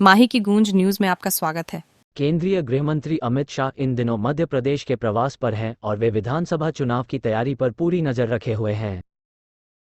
माही की गूंज न्यूज में आपका स्वागत है। केंद्रीय गृह मंत्री अमित शाह इन दिनों मध्य प्रदेश के प्रवास पर हैं और वे विधानसभा चुनाव की तैयारी पर पूरी नजर रखे हुए हैं।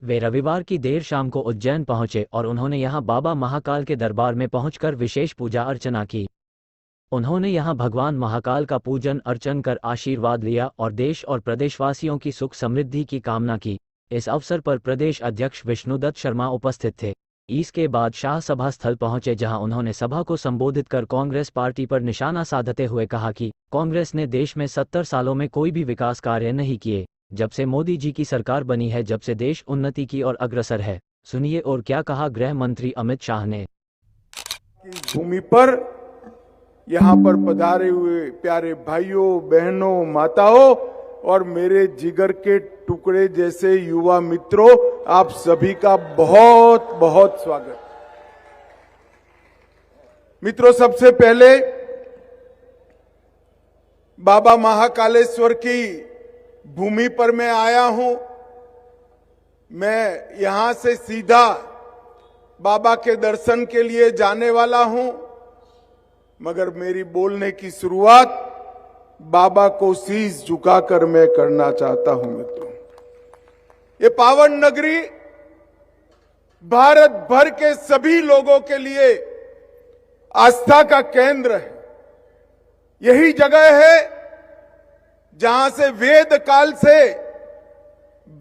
वे रविवार की देर शाम को उज्जैन पहुंचे और उन्होंने यहां बाबा महाकाल के दरबार में पहुंचकर विशेष पूजा अर्चना की। उन्होंने यहां भगवान महाकाल का पूजन अर्चन कर आशीर्वाद लिया और देश और प्रदेशवासियों की सुख समृद्धि की कामना की। इस अवसर पर प्रदेश अध्यक्ष विष्णुदत्त शर्मा उपस्थित थे। इसके बाद शाह सभा स्थल पहुंचे, जहां उन्होंने सभा को संबोधित कर कांग्रेस पार्टी पर निशाना साधते हुए कहा कि कांग्रेस ने देश में 70 सालों में कोई भी विकास कार्य नहीं किए। जब से मोदी जी की सरकार बनी है, जब से देश उन्नति की ओर अग्रसर है। सुनिए और क्या कहा गृह मंत्री अमित शाह ने। भूमि पर यहाँ पर पधारे हुए प्यारे भाइयों, बहनों, माताओं और मेरे जिगर के टुकड़े जैसे युवा मित्रों, आप सभी का बहुत बहुत स्वागत। मित्रों, सबसे पहले बाबा महाकालेश्वर की भूमि पर मैं आया हूं। मैं यहां से सीधा बाबा के दर्शन के लिए जाने वाला हूं, मगर मेरी बोलने की शुरुआत बाबा को शीश झुकाकर मैं करना चाहता हूं। मित्रों, ये पावन नगरी भारत भर के सभी लोगों के लिए आस्था का केंद्र है। यही जगह है जहां से वेद काल से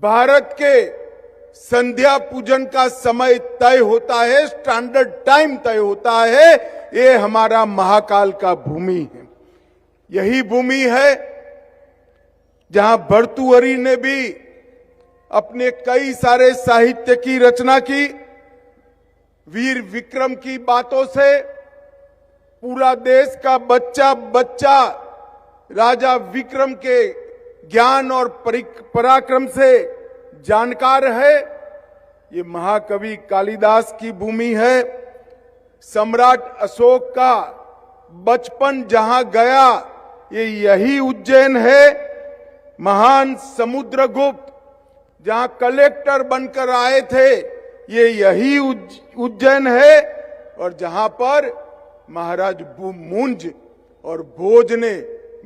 भारत के संध्या पूजन का समय तय होता है, स्टैंडर्ड टाइम तय होता है। ये हमारा महाकाल का भूमि है। यही भूमि है जहां भर्तृहरि ने भी अपने कई सारे साहित्य की रचना की। वीर विक्रम की बातों से पूरा देश का बच्चा बच्चा राजा विक्रम के ज्ञान और पराक्रम से जानकार है। ये महाकवि कालिदास की भूमि है। सम्राट अशोक का बचपन जहां गया, ये यही उज्जैन है। महान समुद्रगुप्त जहां कलेक्टर बनकर आए थे, ये यही उज्जैन है। और जहां पर महाराज मुंज और भोज ने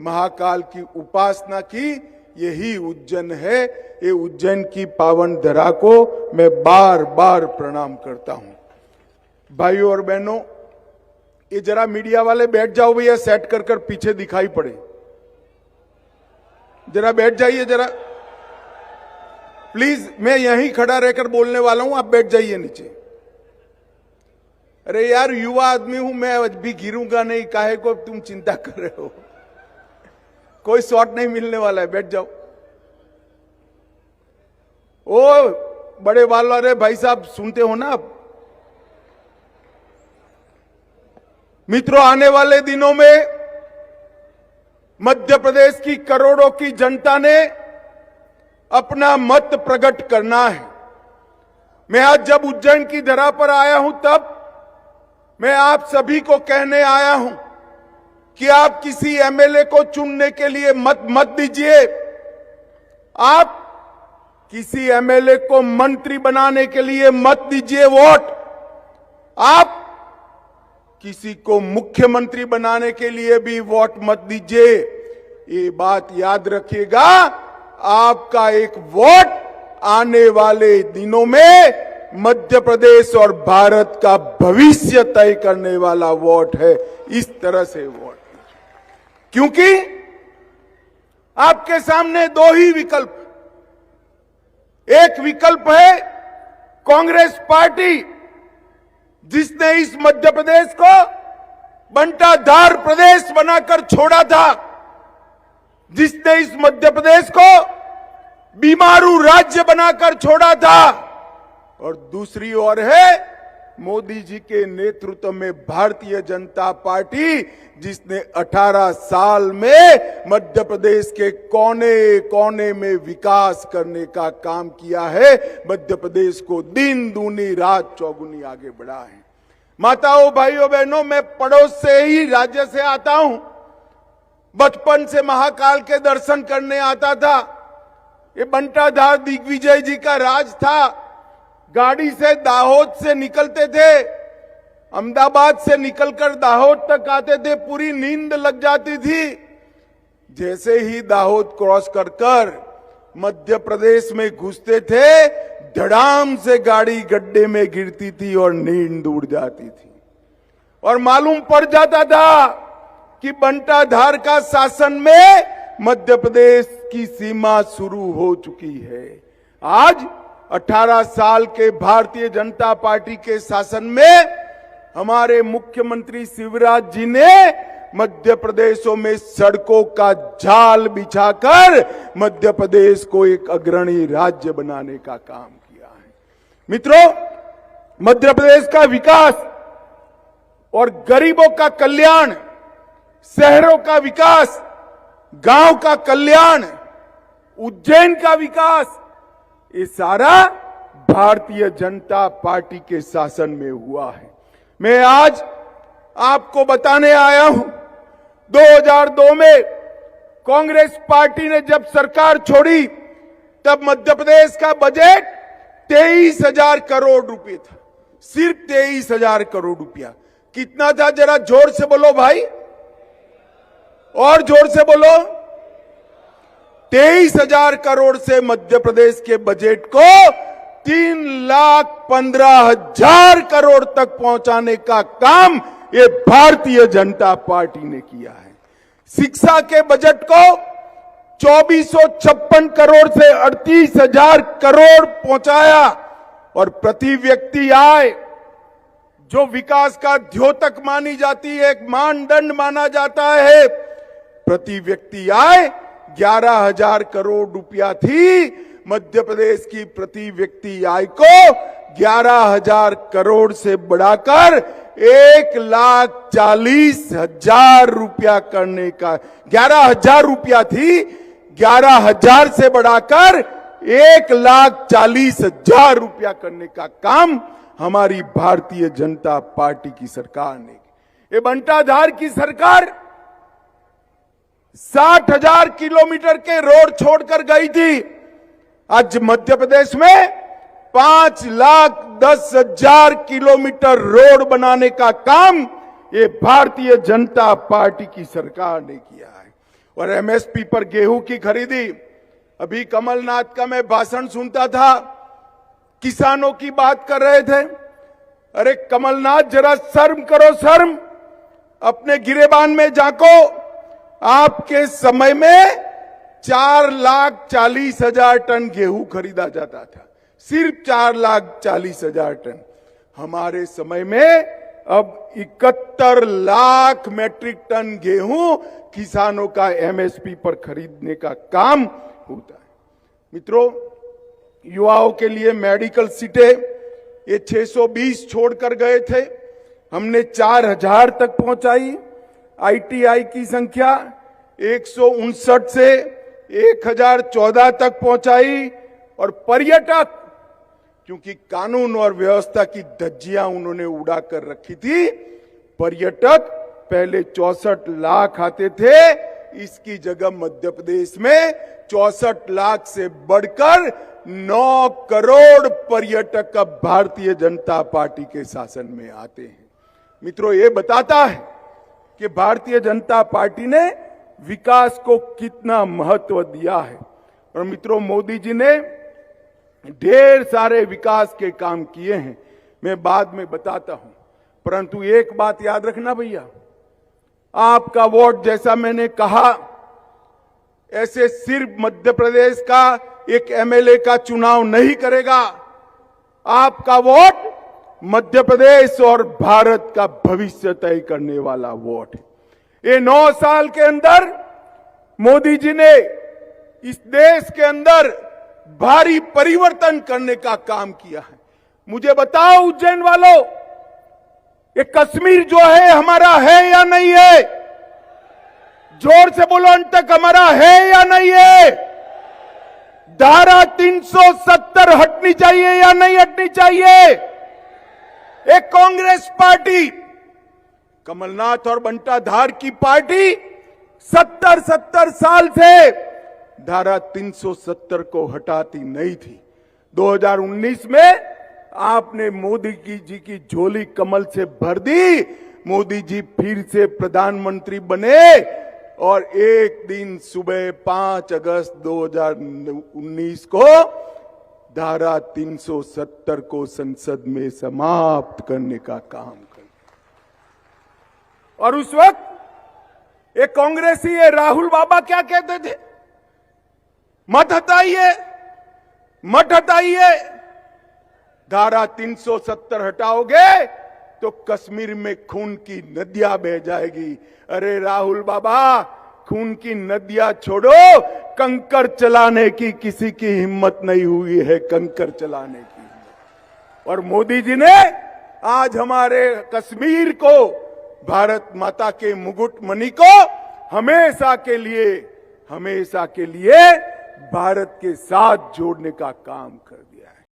महाकाल की उपासना की, यही उज्जैन है। ये उज्जैन की पावन धरा को मैं बार बार प्रणाम करता हूं। भाइयों और बहनों, ये जरा मीडिया वाले बैठ जाओ भैया, सेट कर कर पीछे दिखाई पड़े। जरा बैठ जाइए जरा प्लीज। मैं यहीं खड़ा रहकर बोलने वाला हूं, आप बैठ जाइए नीचे। अरे यार, युवा आदमी हूं मैं, आज भी गिरूंगा नहीं, काहे को तुम चिंता कर रहे हो। कोई शॉट नहीं मिलने वाला है, बैठ जाओ। ओ बड़े बाल वाले भाई साहब, सुनते हो ना आप। मित्रों, आने वाले दिनों में मध्य प्रदेश की करोड़ों की जनता ने अपना मत प्रकट करना है। मैं आज जब उज्जैन की धरा पर आया हूं, तब मैं आप सभी को कहने आया हूं कि आप किसी एमएलए को चुनने के लिए मत दीजिए। आप किसी एमएलए को मंत्री बनाने के लिए मत दीजिए वोट। आप किसी को मुख्यमंत्री बनाने के लिए भी वोट मत दीजिए। ये बात याद रखिएगा, आपका एक वोट आने वाले दिनों में मध्य प्रदेश और भारत का भविष्य तय करने वाला वोट है। इस तरह से वोट, क्योंकि आपके सामने दो ही विकल्प। एक विकल्प है कांग्रेस पार्टी, जिसने इस मध्य प्रदेश को बंटाधार प्रदेश बनाकर छोड़ा था, जिसने इस मध्य प्रदेश को बीमारू राज्य बनाकर छोड़ा था। और दूसरी ओर है मोदी जी के नेतृत्व में भारतीय जनता पार्टी, जिसने 18 साल में मध्य प्रदेश के कोने कोने में विकास करने का काम किया है। मध्य प्रदेश को दिन दूनी रात चौगुनी आगे बढ़ा है। माताओं, भाइयों, बहनों, मैं पड़ोस से ही राज्य से आता हूं। बचपन से महाकाल के दर्शन करने आता था। ये बंटाधार दिग्विजय जी का राज था। गाड़ी से दाहोद से निकलते थे, अहमदाबाद से निकलकर दाहोद तक आते थे, पूरी नींद लग जाती थी। जैसे ही दाहोद क्रॉस कर मध्य प्रदेश में घुसते थे, धड़ाम से गाड़ी गड्ढे में गिरती थी और नींद उड़ जाती थी। और मालूम पड़ जाता था कि बंटाधार का शासन में मध्य प्रदेश की सीमा शुरू हो चुकी है। आज 18 साल के भारतीय जनता पार्टी के शासन में हमारे मुख्यमंत्री शिवराज जी ने मध्य प्रदेशों में सड़कों का जाल बिछाकर मध्य प्रदेश को एक अग्रणी राज्य बनाने का काम किया है। मित्रों, मध्य प्रदेश का विकास और गरीबों का कल्याण, शहरों का विकास, गांव का कल्याण, उज्जैन का विकास, ये सारा भारतीय जनता पार्टी के शासन में हुआ है। मैं आज आपको बताने आया हूं, 2002 में कांग्रेस पार्टी ने जब सरकार छोड़ी तब मध्य प्रदेश का बजट 23,000 करोड़ रुपए था। सिर्फ 23,000 करोड़ रुपया। कितना था जरा जोर से बोलो भाई, और जोर से बोलो। 23,000 करोड़ से मध्य प्रदेश के बजट को 3,15,000 करोड़ तक पहुंचाने का काम ये भारतीय जनता पार्टी ने किया है। शिक्षा के बजट को 2456 करोड़ से 38,000 करोड़ पहुंचाया। और प्रति व्यक्ति आय, जो विकास का द्योतक मानी जाती है, एक मानदंड माना जाता है, प्रति व्यक्ति आय 11,000 करोड़ रुपया थी। मध्य प्रदेश की प्रति व्यक्ति आय को 11,000 करोड़ से बढ़ाकर 1,40,000 रुपया करने का, 11,000 रुपया थी, 11,000 से बढ़ाकर 1,40,000 रुपया करने का काम हमारी भारतीय जनता पार्टी की सरकार ने। ये बंटाधार की सरकार 60,000 किलोमीटर के रोड छोड़कर गई थी। आज मध्य प्रदेश में 5,10,000 किलोमीटर रोड बनाने का काम ये भारतीय जनता पार्टी की सरकार ने किया है। और एमएसपी पर गेहूं की खरीदी, अभी कमलनाथ का मैं भाषण सुनता था, किसानों की बात कर रहे थे। अरे कमलनाथ, जरा शर्म करो, शर्म। अपने गिरेबान में झांको। आपके समय में 4,40,000 टन गेहूं खरीदा जाता था, सिर्फ 4,40,000 टन। हमारे समय में अब 71 लाख मैट्रिक टन गेहूं किसानों का एमएसपी पर खरीदने का काम होता है। मित्रों, युवाओं के लिए मेडिकल सीटें ये 620 छोड़कर गए थे, हमने 4,000 तक पहुंचाई। आईटीआई की संख्या 159 से 1,014 तक पहुंचाई। और पर्यटक, क्योंकि कानून और व्यवस्था की धज्जियां उन्होंने उड़ा कर रखी थी, पर्यटक पहले 64 लाख आते थे, इसकी जगह मध्य प्रदेश में 64 लाख से बढ़कर 9 करोड़ पर्यटक अब भारतीय जनता पार्टी के शासन में आते हैं। मित्रों, ये बताता है कि भारतीय जनता पार्टी ने विकास को कितना महत्व दिया है। और मित्रों, मोदी जी ने ढेर सारे विकास के काम किए हैं, मैं बाद में बताता हूं। परंतु एक बात याद रखना भैया, आपका वोट, जैसा मैंने कहा, ऐसे सिर्फ मध्य प्रदेश का एक एमएलए का चुनाव नहीं करेगा। आपका वोट मध्य प्रदेश और भारत का भविष्य तय करने वाला वोट है। ये 9 साल के अंदर मोदी जी ने इस देश के अंदर भारी परिवर्तन करने का काम किया है। मुझे बताओ उज्जैन वालों, ये कश्मीर जो है हमारा है या नहीं है? जोर से बोलो, अंत तक हमारा है या नहीं है? धारा 370 हटनी चाहिए या नहीं हटनी चाहिए? एक कांग्रेस पार्टी, कमलनाथ और बंटाधार की पार्टी 70 साल से धारा 370 को हटाती नहीं थी। 2019 में आपने मोदी जी की झोली कमल से भर दी। मोदी जी फिर से प्रधानमंत्री बने और एक दिन सुबह 5 अगस्त 2019 को धारा 370 को संसद में समाप्त करने का काम कर। और उस वक्त एक कांग्रेसी ये राहुल बाबा क्या कहते थे? मत हटाइए, मत हटाइए, धारा 370 हटाओगे तो कश्मीर में खून की नदियां बह जाएगी। अरे राहुल बाबा, खून की नदियां छोड़ो, कंकर चलाने की किसी की हिम्मत नहीं हुई है, कंकर चलाने की हिम्मत। और मोदी जी ने आज हमारे कश्मीर को, भारत माता के मुकुट मणि को हमेशा के लिए भारत के साथ जोड़ने का काम कर दिया है।